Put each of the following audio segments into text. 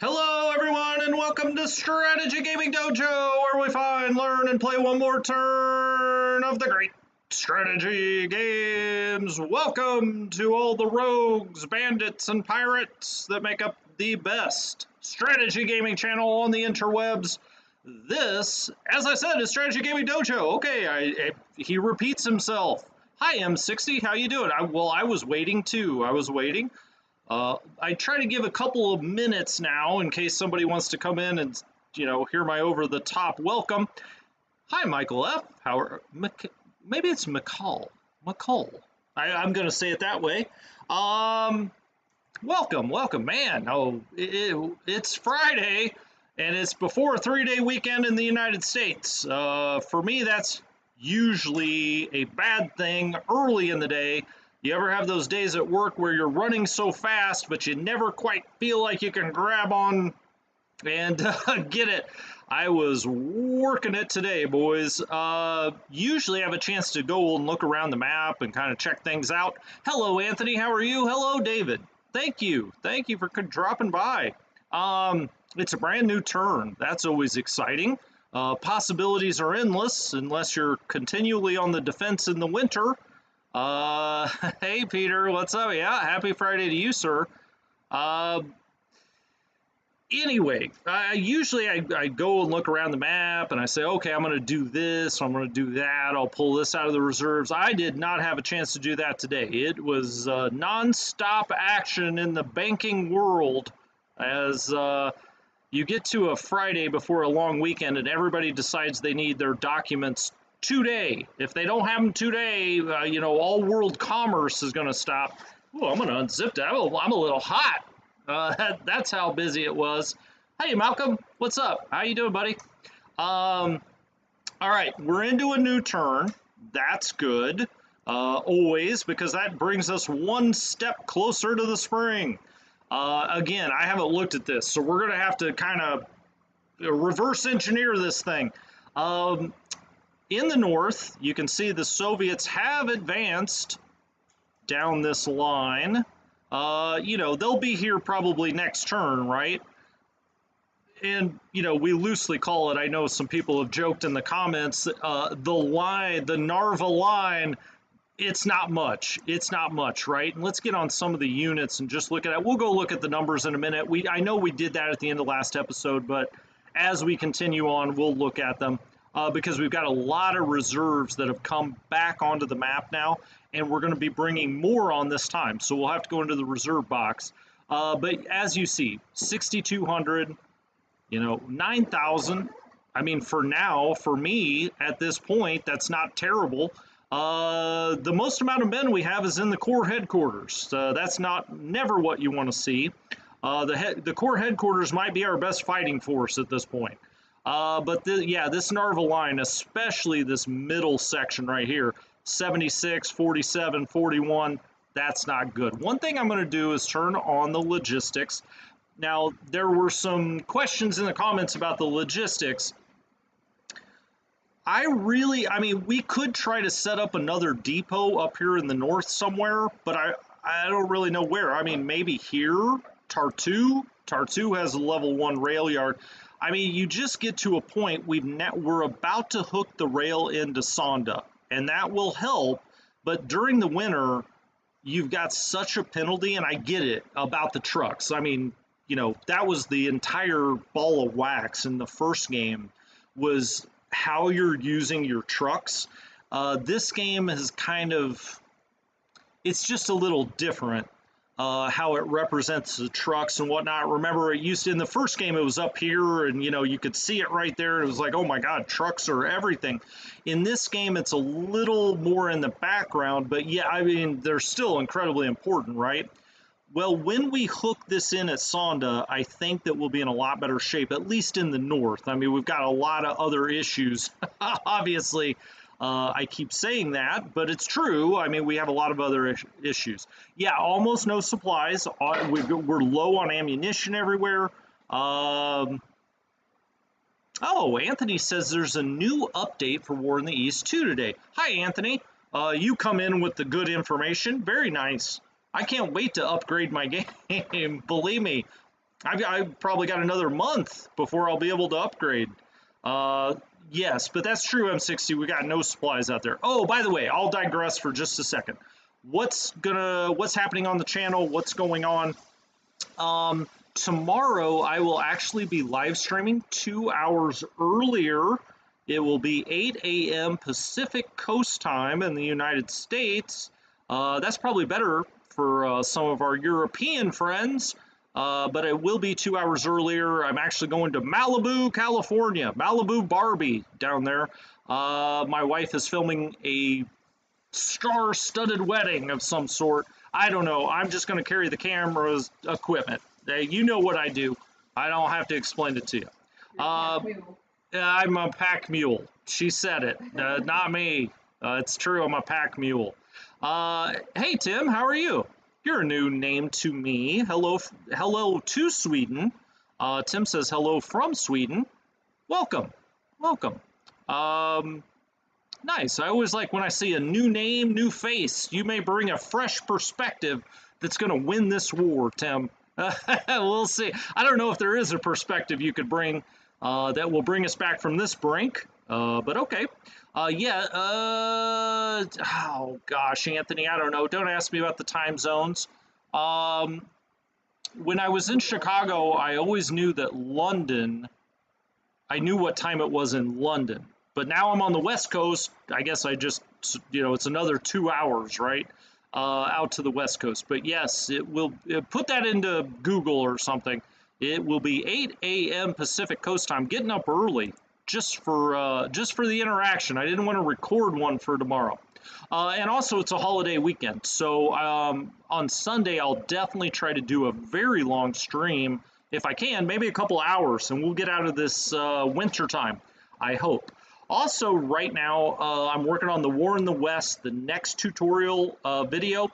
Hello, everyone, and welcome to Strategy Gaming Dojo, where we find, learn, and play one more turn of the great strategy games. Welcome to all the rogues, bandits, and pirates that make up the best strategy gaming channel on the interwebs. This, as I said, is Strategy Gaming Dojo. Okay, he repeats himself. Hi, M60, how you doing? I was waiting too. I was waiting. I try to give a couple of minutes now in case somebody wants to come in and, hear my over-the-top welcome. Hi, Michael F. Maybe it's McCall. I'm going to say it that way. Welcome, man. Oh, it's Friday, and it's before a 3-day weekend in the United States. For me, that's usually a bad thing early in the day. You ever have those days at work where you're running so fast, but you never quite feel like you can grab on and get it? I was working it today, boys. Usually I have a chance to go and look around the map and kind of check things out. Hello, Anthony. How are you? Hello, David. Thank you. Thank you for dropping by. It's a brand new turn. That's always exciting. Possibilities are endless unless you're continually on the defense in the winter. Hey Peter, what's up? Yeah, happy Friday to you, sir. Anyway, usually I go and look around the map and I say, okay, I'm going to do this, I'm going to do that, I'll pull this out of the reserves. I did not have a chance to do that today. It was non-stop action in the banking world as you get to a Friday before a long weekend and everybody decides they need their documents today. If they don't have them today, all world commerce is going to stop. Oh, I'm going to unzip that. I'm a little hot. That's how busy it was. Hey, Malcolm, what's up? How you doing, buddy? All right, we're into a new turn. That's good. Always, because that brings us one step closer to the spring. Again, I haven't looked at this, so we're going to have to kind of reverse engineer this thing. In the north, you can see the Soviets have advanced down this line. They'll be here probably next turn, right? And, we loosely call it, I know some people have joked in the comments, the Narva line, it's not much. It's not much, right? And let's get on some of the units and just look at it. We'll go look at the numbers in a minute. I know we did that at the end of last episode, but as we continue on, we'll look at them. Because we've got a lot of reserves that have come back onto the map now, and we're going to be bringing more on this time. So we'll have to go into the reserve box. But as you see, 6,200, 9,000. I mean, for now, for me, at this point, that's not terrible. The most amount of men we have is in the core headquarters. That's never what you want to see. The core headquarters might be our best fighting force at this point. But this Narva line, especially this middle section right here, 76, 47, 41, that's not good. One thing I'm going to do is turn on the logistics. Now, there were some questions in the comments about the logistics. We could try to set up another depot up here in the north somewhere, but I don't really know where. I mean, maybe here, Tartu. Tartu has a level 1 rail yard. I mean, you just get to a point, we're about to hook the rail into Sonda, and that will help, but during the winter, you've got such a penalty, and I get it, about the trucks. I mean, that was the entire ball of wax in the first game, was how you're using your trucks. This game is it's just a little different. How it represents the trucks and whatnot. Remember, in the first game, it was up here and, you could see it right there. It was like, oh my God, trucks are everything. In this game, it's a little more in the background, but yeah, I mean, they're still incredibly important, right? Well, when we hook this in at Sonda, I think that we'll be in a lot better shape, at least in the north. I mean, we've got a lot of other issues, obviously. I keep saying that, but it's true. I mean, we have a lot of other issues. Yeah, almost no supplies. We're low on ammunition everywhere. Oh, Anthony says there's a new update for War in the East 2 today. Hi, Anthony. You come in with the good information. Very nice. I can't wait to upgrade my game. Believe me, I've probably got another month before I'll be able to upgrade. Yes, but that's true, M60. We got no supplies out there. Oh, by the way, I'll digress for just a second. What's happening on the channel? What's going on? Tomorrow I will actually be live streaming 2 hours earlier. It will be 8 a.m. Pacific Coast time in the United States. That's probably better for some of our European friends, but it will be 2 hours earlier. I'm actually going to Malibu, California. Malibu Barbie down there. My wife is filming a star-studded wedding of some sort. I don't know. I'm just going to carry the camera's equipment. You know what I do. I don't have to explain it to you. I'm a pack mule. She said it, not me. It's true, I'm a pack mule. Hey, Tim, how are you? You're a new name to me. Hello to Sweden. Tim says hello from Sweden. Welcome. Nice. I always like when I see a new name, new face. You may bring a fresh perspective that's going to win this war, Tim. We'll see. I don't know if there is a perspective you could bring that will bring us back from this brink, but okay. Oh gosh, Anthony, I don't know. Don't ask me about the time zones. When I was in Chicago, I always knew that London, I knew what time it was in London. But now I'm on the West Coast. I guess I just, it's another 2 hours, right? Out to the West Coast. But yes, it will, put that into Google or something. It will be 8 a.m. Pacific Coast time, getting up early just for the interaction. I didn't want to record one for tomorrow. And also it's a holiday weekend. So on Sunday, I'll definitely try to do a very long stream if I can, maybe a couple hours, and we'll get out of this winter time, I hope. Also, right now, I'm working on the War in the West, the next tutorial video,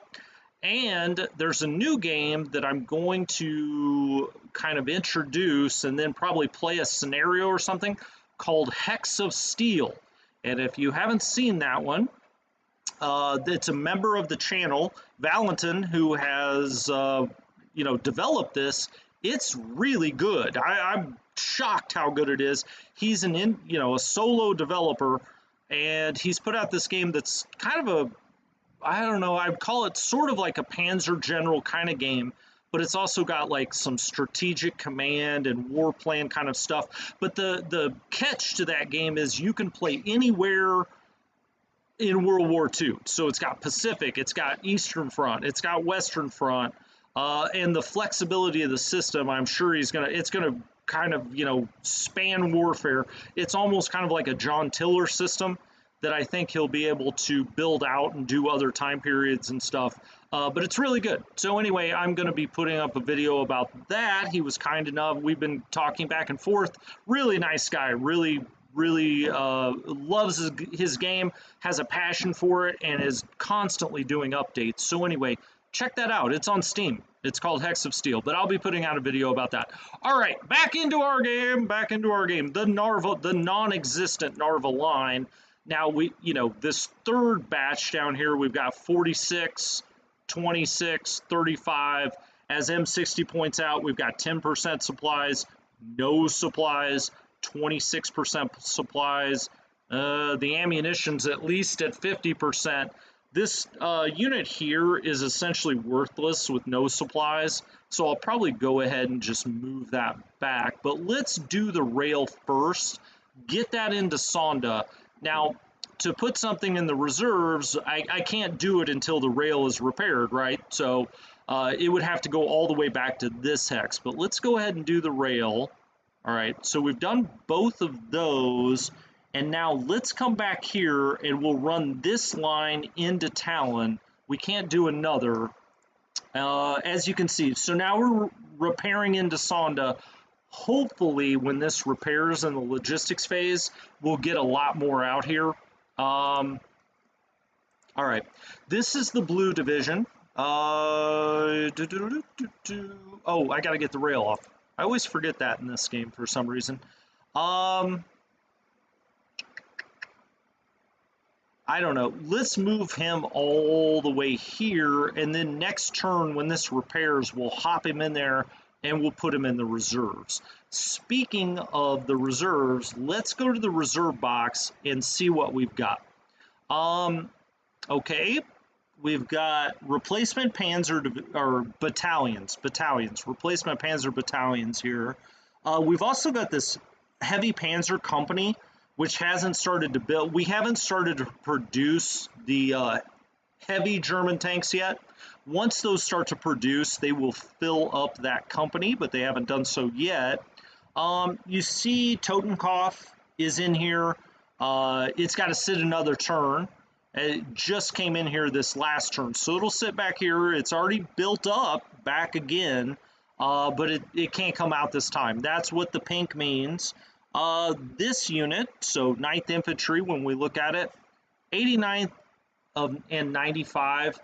and there's a new game that I'm going to kind of introduce and then probably play a scenario or something called Hex of Steel. And if you haven't seen that one, it's a member of the channel, Valentin, who has developed this. It's really good. I'm shocked how good it is. He's a solo developer, and he's put out this game that's kind of I don't know, I'd call it sort of like a Panzer General kind of game, but it's also got like some strategic command and war plan kind of stuff. But the catch to that game is you can play anywhere in World War II. So it's got Pacific, it's got Eastern Front, it's got Western Front, and the flexibility of the system, I'm sure it's gonna kind of, span warfare. It's almost kind of like a John Tiller system that I think he'll be able to build out and do other time periods and stuff. But it's really good. So anyway, I'm going to be putting up a video about that. He was kind enough. We've been talking back and forth. Really nice guy. Really loves his game, has a passion for it, and is constantly doing updates. So anyway, check that out. It's on Steam. It's called Hex of Steel, but I'll be putting out a video about that. All right, back into our game. The non-existent Narva line. Now, this third batch down here, we've got 46, 26, 35. As M60 points out, we've got 10% supplies, no supplies, 26% supplies. The ammunition's at least at 50%. This unit here is essentially worthless with no supplies, so I'll probably go ahead and just move that back. But let's do the rail first, get that into Sonda. Now, to put something in the reserves, I can't do it until the rail is repaired, right? So it would have to go all the way back to this hex. But let's go ahead and do the rail. All right, so we've done both of those. And now let's come back here and we'll run this line into Talon. We can't do another, as you can see. So now we're repairing into Sonda. Hopefully when this repairs in the logistics phase, we'll get a lot more out here. All right, this is the blue division. Oh, I gotta get the rail off. I always forget that in this game for some reason. I don't know. Let's move him all the way here, and then next turn when this repairs, we'll hop him in there, and we'll put them in the reserves. Speaking of the reserves, let's go to the reserve box and see what we've got. Okay, we've got replacement Panzer or battalions, replacement Panzer battalions here. We've also got this heavy Panzer company, which hasn't started to build. We haven't started to produce the heavy German tanks yet. Once those start to produce, they will fill up that company, but they haven't done so yet. You see Totenkopf is in here. It's got to sit another turn. It just came in here this last turn, so it'll sit back here. It's already built up back again, but it can't come out this time. That's what the pink means. This unit, so 9th Infantry, when we look at it, 89th and 95.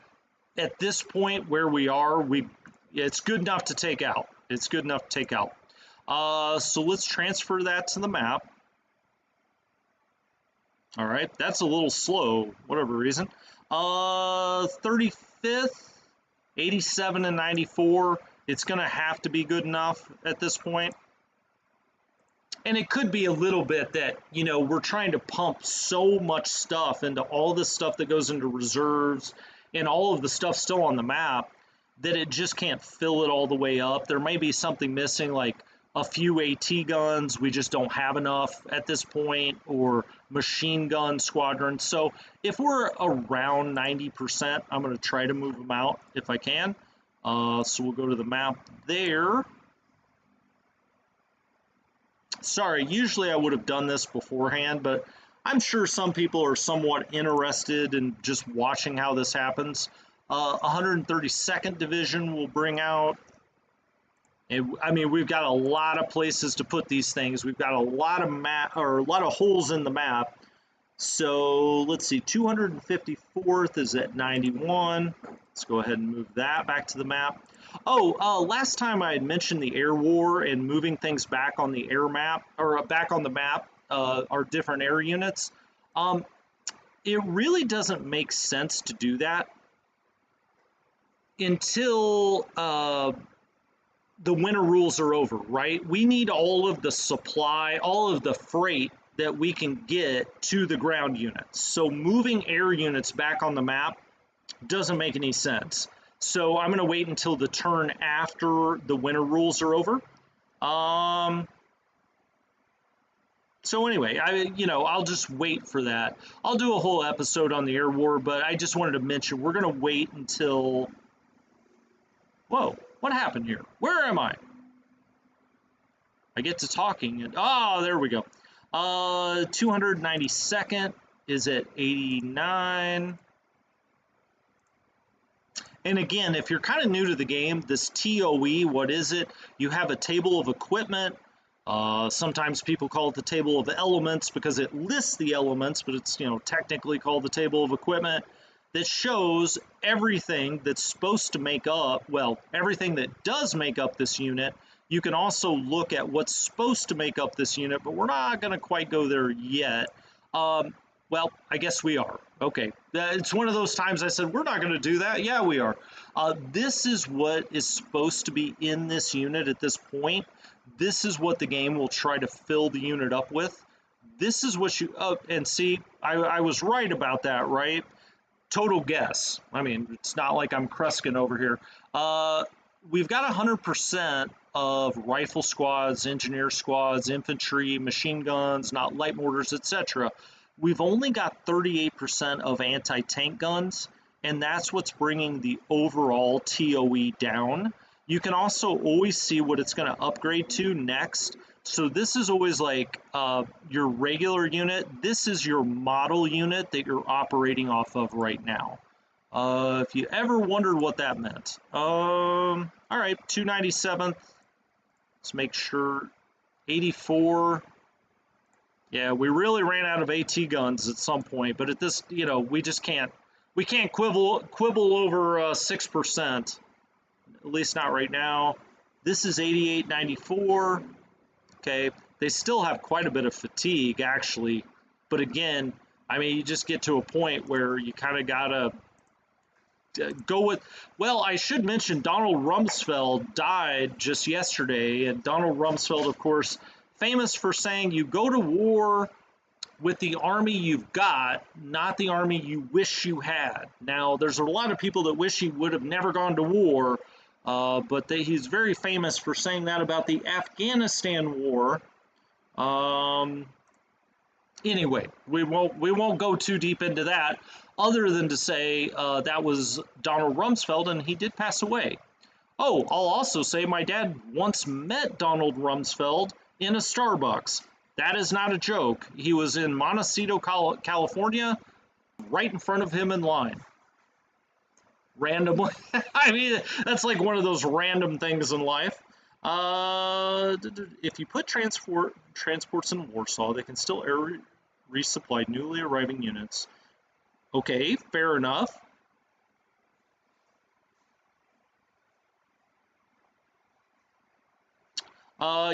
At this point where we are, it's good enough to take out. It's good enough to take out. So let's transfer that to the map. All right, that's a little slow, whatever reason. 35th, 87 and 94. It's going to have to be good enough at this point. And it could be a little bit that, you know, we're trying to pump so much stuff into all the stuff that goes into reserves and all of the stuff still on the map that it just can't fill it all the way up. There may be something missing, like a few AT guns, we just don't have enough at this point, or machine gun squadrons. So if we're around 90%, I'm going to try to move them out if I can. So we'll go to the map there. Sorry, usually I would have done this beforehand, but I'm sure some people are somewhat interested in just watching how this happens. 132nd Division will bring out. I mean, we've got a lot of places to put these things. We've got a lot of a lot of holes in the map. So let's see, 254th is at 91. Let's go ahead and move that back to the map. Oh, last time I had mentioned the air war and moving things back on the air map, or back on the map, our different air units. It really doesn't make sense to do that until the winter rules are over, right? We need all of the supply, all of the freight that we can get to the ground units. So moving air units back on the map doesn't make any sense. So I'm going to wait until the turn after the winter rules are over. So anyway, I'll just wait for that. I'll do a whole episode on the air war, but I just wanted to mention we're going to wait until. Whoa, what happened here? Where am I? I get to talking and there we go. 292nd is at 89. And again, if you're kind of new to the game, this TOE, what is it? You have a table of equipment. Sometimes people call it the table of elements because it lists the elements, but it's, technically called the table of equipment that shows everything that's supposed to make up, well, everything that does make up this unit. You can also look at what's supposed to make up this unit, but we're not going to quite go there yet. Well, I guess we are. Okay, it's one of those times I said, we're not going to do that. Yeah, we are. This is what is supposed to be in this unit at this point. This is what the game will try to fill the unit up with. This is what you, and see, I was right about that, right? Total guess. I mean, it's not like I'm Kruskin over here. We've got 100% of rifle squads, engineer squads, infantry, machine guns, not light mortars, etc. We've only got 38% of anti-tank guns, and that's what's bringing the overall TOE down. You can also always see what it's going to upgrade to next. So this is always like your regular unit. This is your model unit that you're operating off of right now. If you ever wondered what that meant. All right, 297th. Let's make sure. 84. Yeah, we really ran out of AT guns at some point, but at this, we just can't. We can't quibble over 6%. At least not right now. This is 88.94. Okay, they still have quite a bit of fatigue, actually. But again, I mean, you just get to a point where you kind of gotta. go with, well, I should mention Donald Rumsfeld died just yesterday, and Donald Rumsfeld, of course, famous for saying you go to war with the army you've got, not the army you wish you had. Now, there's a lot of people that wish he would have never gone to war, but he's very famous for saying that about the Afghanistan war. Anyway, we won't go too deep into that, other than to say that was Donald Rumsfeld, and he did pass away. Oh, I'll also say my dad once met Donald Rumsfeld in a Starbucks. That is not a joke. He was in Montecito, California, right in front of him in line. Randomly. I mean, that's like one of those random things in life. If you put transports in Warsaw, they can still resupply newly arriving units. Okay, fair enough.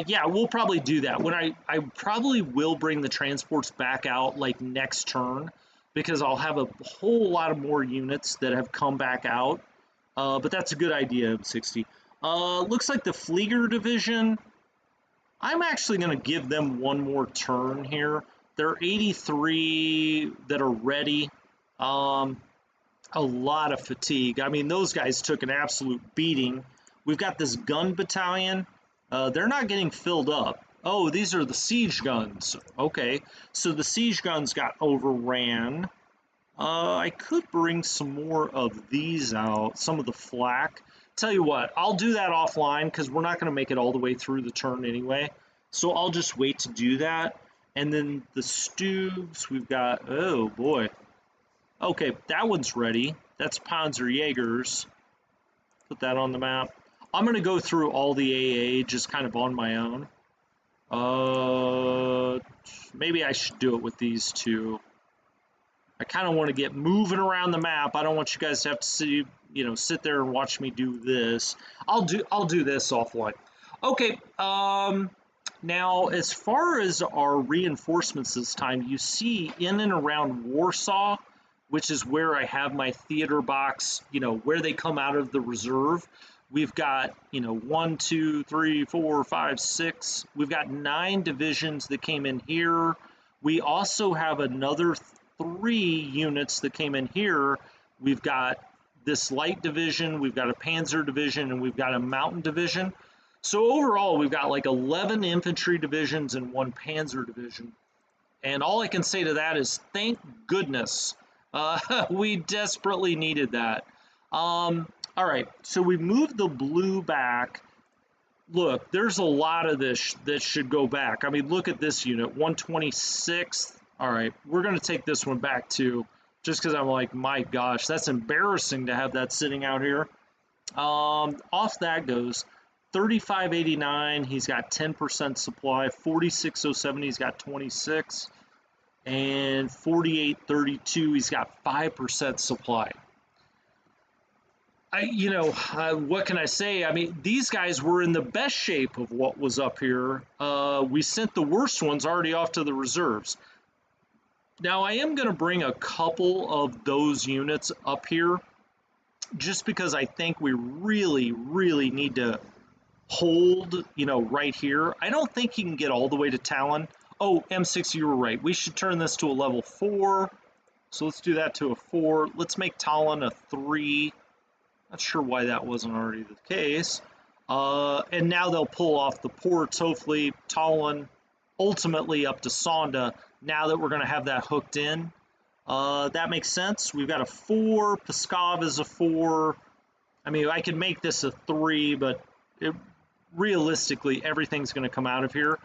Yeah, we'll probably do that. When I probably will bring the transports back out like next turn, because I'll have a whole lot of more units that have come back out. But that's a good idea, M60. Looks like the Flieger division, I'm actually going to give them one more turn here. There are 83 that are ready. A lot of fatigue. I mean, those guys took an absolute beating. We've got this gun battalion. They're not getting filled up. Oh, these are the siege guns. Okay, so the siege guns got overran. I could bring some more of these out, some of the flak. Tell you what, I'll do that offline because we're not going to make it all the way through the turn anyway. So I'll just wait to do that. And then the Stubes, we've got, oh boy. Okay, that one's ready. That's Panzerjägers. Put that on the map. I'm going to go through all the AA just kind of on my own. Maybe I should do it with these two. I kind of want to get moving around the map. I don't want you guys to have to see, sit there and watch me do this. I'll do this offline. Okay. Now, as far as our reinforcements this time, you see in and around Warsaw, which is where I have my theater box, where they come out of the reserve. We've got, 1, 2, 3, 4, 5, 6. We've got 9 divisions that came in here. We also have another 3 units that came in here. We've got this light division, we've got a panzer division, and we've got a mountain division. So overall, we've got like 11 infantry divisions and 1 panzer division. And all I can say to that is thank goodness. We desperately needed that. All right, so we moved the blue back. Look, there's a lot of this that should go back. I mean, look at this unit, 126th. All right, we're going to take this one back too, just because I'm like, my gosh, that's embarrassing to have that sitting out here. Off that goes 3589. He's got 10% supply. 4607. He's got 26, and 4832. He's got 5% supply. What can I say? I mean, these guys were in the best shape of what was up here. We sent the worst ones already off to the reserves. Now, I am going to bring a couple of those units up here just because I think we really, really need to hold, right here. I don't think he can get all the way to Talon. Oh, M6, you were right. We should turn this to a level 4. So let's do that to a 4. Let's make Talon a 3. Not sure why that wasn't already the case. And now they'll pull off the ports, hopefully, Talon, ultimately up to Sonda, now that we're going to have that hooked in. That makes sense. We've got a 4. Pskov is a 4. I mean, I could make this a 3, but realistically, everything's going to come out of here.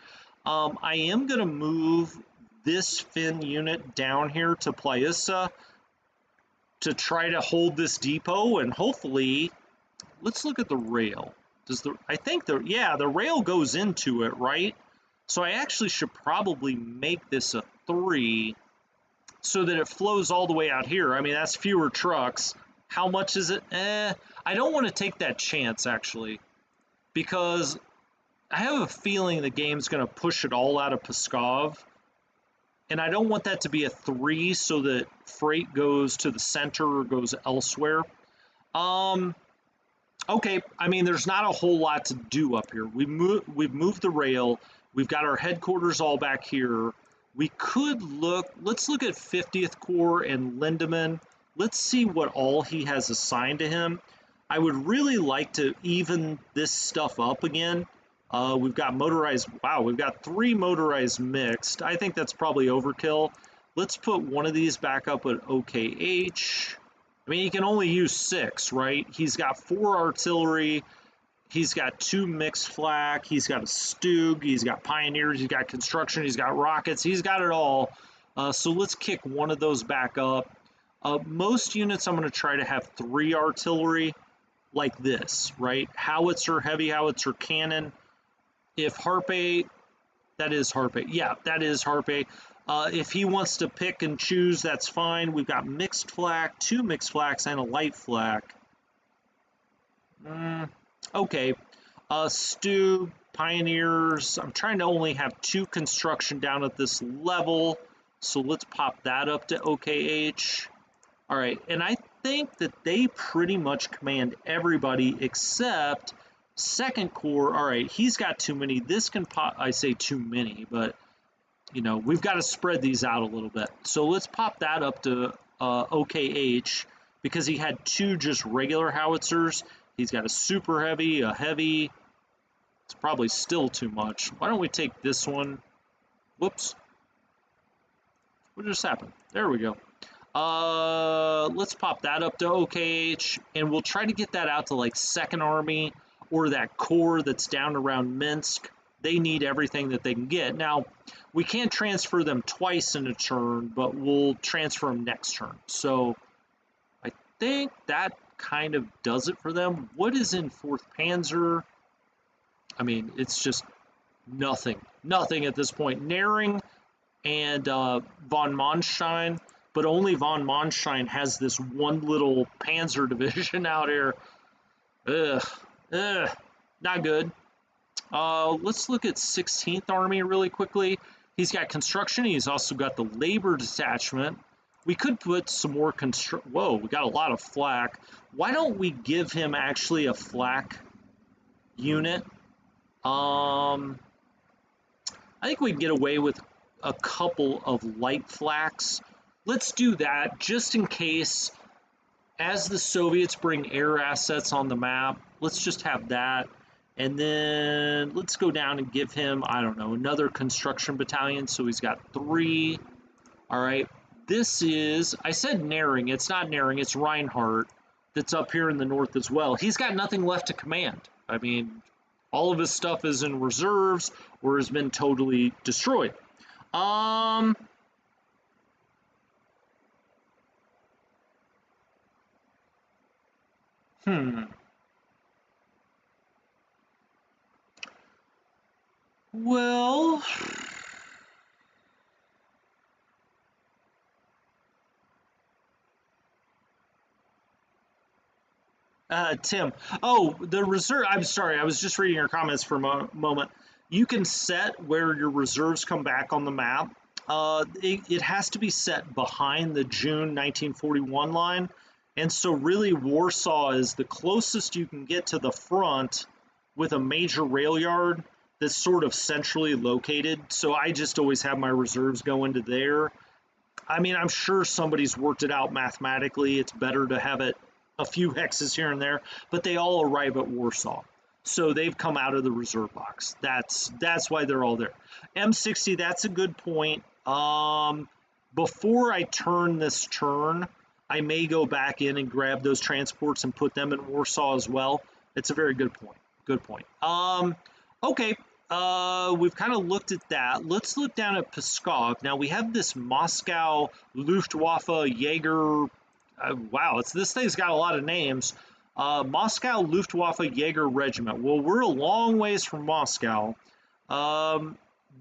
I am going to move this Finn unit down here to Plaiusa to try to hold this depot, and hopefully, let's look at the rail. The rail goes into it, right? So I actually should probably make this a 3 so that it flows all the way out here. I mean, that's fewer trucks. How much is it? I don't want to take that chance, actually, because I have a feeling the game's going to push it all out of Pskov. And I don't want that to be a 3 so that freight goes to the center or goes elsewhere. Um, okay, I mean, there's not a whole lot to do up here. We've moved the rail. We've got our headquarters all back here. We could look, let's look at 50th Corps and Lindemann. Let's see what all he has assigned to him. I would really like to even this stuff up again. We've got motorized, wow, we've got 3 motorized mixed. I think that's probably overkill. Let's put one of these back up at OKH. I mean, he can only use 6, right? He's got 4 artillery. He's got 2 mixed flak. He's got a Stug. He's got Pioneers. He's got construction. He's got rockets. He's got it all. So let's kick one of those back up. Most units, I'm going to try to have 3 artillery like this, right? Howitzer, heavy howitzer, cannon. If Harpe, that is Harpe. Yeah, that is Harpe. If he wants to pick and choose, that's fine. We've got mixed flak, 2 mixed flaks, and a light flak. Okay. Stu, Pioneers. I'm trying to only have 2 construction down at this level. So let's pop that up to OKH. All right. And I think that they pretty much command everybody except Second Corps. All right. He's got too many. This can pop. I say too many, but you know, we've got to spread these out a little bit. So let's pop that up to OKH because he had 2 just regular howitzers. He's got a super heavy, a heavy. It's probably still too much. Why don't we take this one? Whoops. What just happened? There we go. Let's pop that up to OKH, and we'll try to get that out to like 2nd Army or that corps that's down around Minsk. They need everything that they can get. Now, we can't transfer them twice in a turn, but we'll transfer them next turn. So I think that kind of does it for them. What is in 4th Panzer? I mean, it's just nothing. Nothing at this point. Naring and von Manstein, but only von Manstein has this one little panzer division out here. Not good. Let's look at 16th Army really quickly. He's got construction. He's also got the labor detachment. We could put some more Whoa, we got a lot of flak. Why don't we give him actually a flak unit? I think we can get away with a couple of light flaks. Let's do that just in case as the Soviets bring air assets on the map. Let's just have that. And then let's go down and give him, I don't know, another construction battalion. So he's got 3. All right. This is, I said Naring. It's not Naring. It's Reinhardt that's up here in the north as well. He's got nothing left to command. I mean, all of his stuff is in reserves or has been totally destroyed. Well, Tim. Oh, the reserve. I'm sorry. I was just reading your comments for a moment. You can set where your reserves come back on the map. It has to be set behind the June 1941 line. And so really Warsaw is the closest you can get to the front with a major rail yard that's sort of centrally located. So I just always have my reserves go into there. I mean, I'm sure somebody's worked it out mathematically. It's better to have it a few hexes here and there, but they all arrive at Warsaw. So they've come out of the reserve box. That's why they're all there. M60, that's a good point. Before I turn this turn, I may go back in and grab those transports and put them in Warsaw as well. It's a very good point. Good point. Okay. We've kind of looked at that. Let's look down at Pskov. Now we have this Moscow Luftwaffe Jaeger. Wow, this thing's got a lot of names. Moscow Luftwaffe Jaeger Regiment. Well, we're a long ways from Moscow.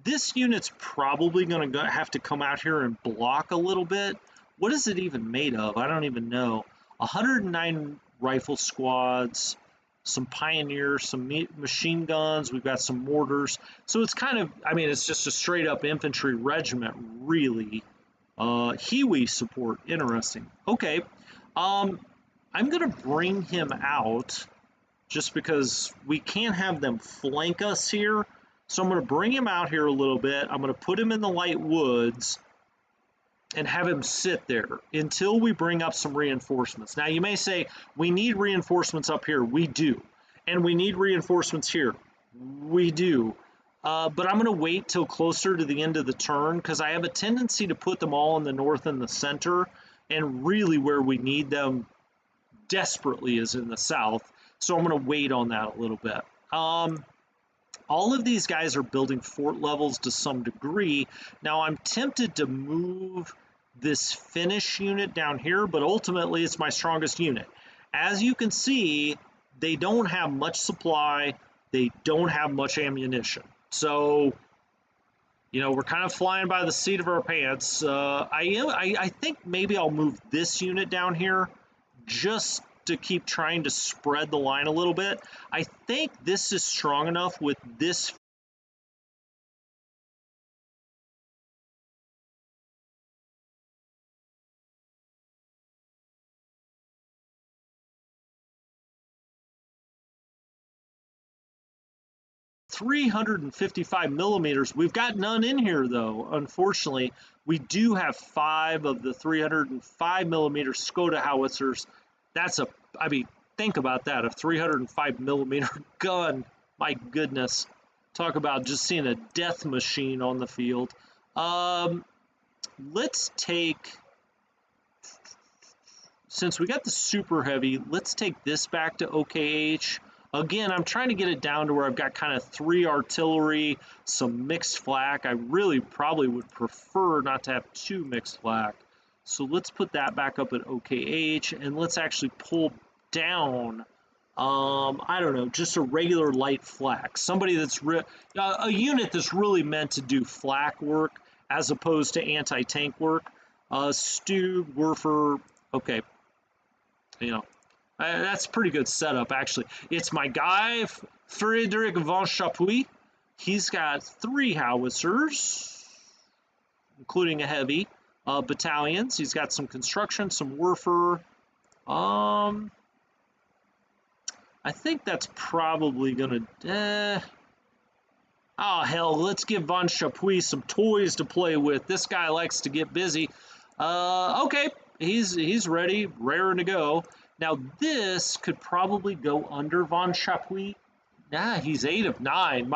This unit's probably going to have to come out here and block a little bit. What is it even made of? I don't even know. 109 rifle squads, some Pioneers, some machine guns. We've got some mortars. So it's kind of, I mean, it's just a straight up infantry regiment, really. Hiwi support, interesting. Okay. I'm going to bring him out just because we can't have them flank us here. So I'm going to bring him out here a little bit. I'm going to put him in the light woods and have him sit there until we bring up some reinforcements. Now, you may say, we need reinforcements up here. We do. And we need reinforcements here. We do. But I'm going to wait till closer to the end of the turn because I have a tendency to put them all in the north and the center, and really where we need them desperately is in the south. So I'm going to wait on that a little bit. All of these guys are building fort levels to some degree. Now I'm tempted to move this Finnish unit down here, but ultimately it's my strongest unit. As you can see, they don't have much supply. They don't have much ammunition. So, you know, we're kind of flying by the seat of our pants. I think maybe I'll move this unit down here just to keep trying to spread the line a little bit. I think this is strong enough with this. .355 millimeters. We've got none in here though, unfortunately. We do have 5 of the 305 millimeter Skoda howitzers. That's I mean, think about that, a 305 millimeter gun. My goodness. Talk about just seeing a death machine on the field. Let's take, since we got the super heavy, let's take this back to OKH. Again, I'm trying to get it down to where I've got kind of 3 artillery, some mixed flak. I really probably would prefer not to have 2 mixed flak. So let's put that back up at OKH, and let's actually pull down, I don't know, just a regular light flak. Somebody that's, a unit that's really meant to do flak work as opposed to anti-tank work. Stu, Werfer, okay, you know. That's a pretty good setup, actually. It's my guy, Frederick von Chapuis. He's got 3 howitzers, including a heavy, battalions. He's got some construction, some Werfer. I think that's probably going to... oh, hell, let's give von Chapuis some toys to play with. This guy likes to get busy. Okay, he's ready, raring to go. Now, this could probably go under von Chapuis. Nah, he's 8 of 9.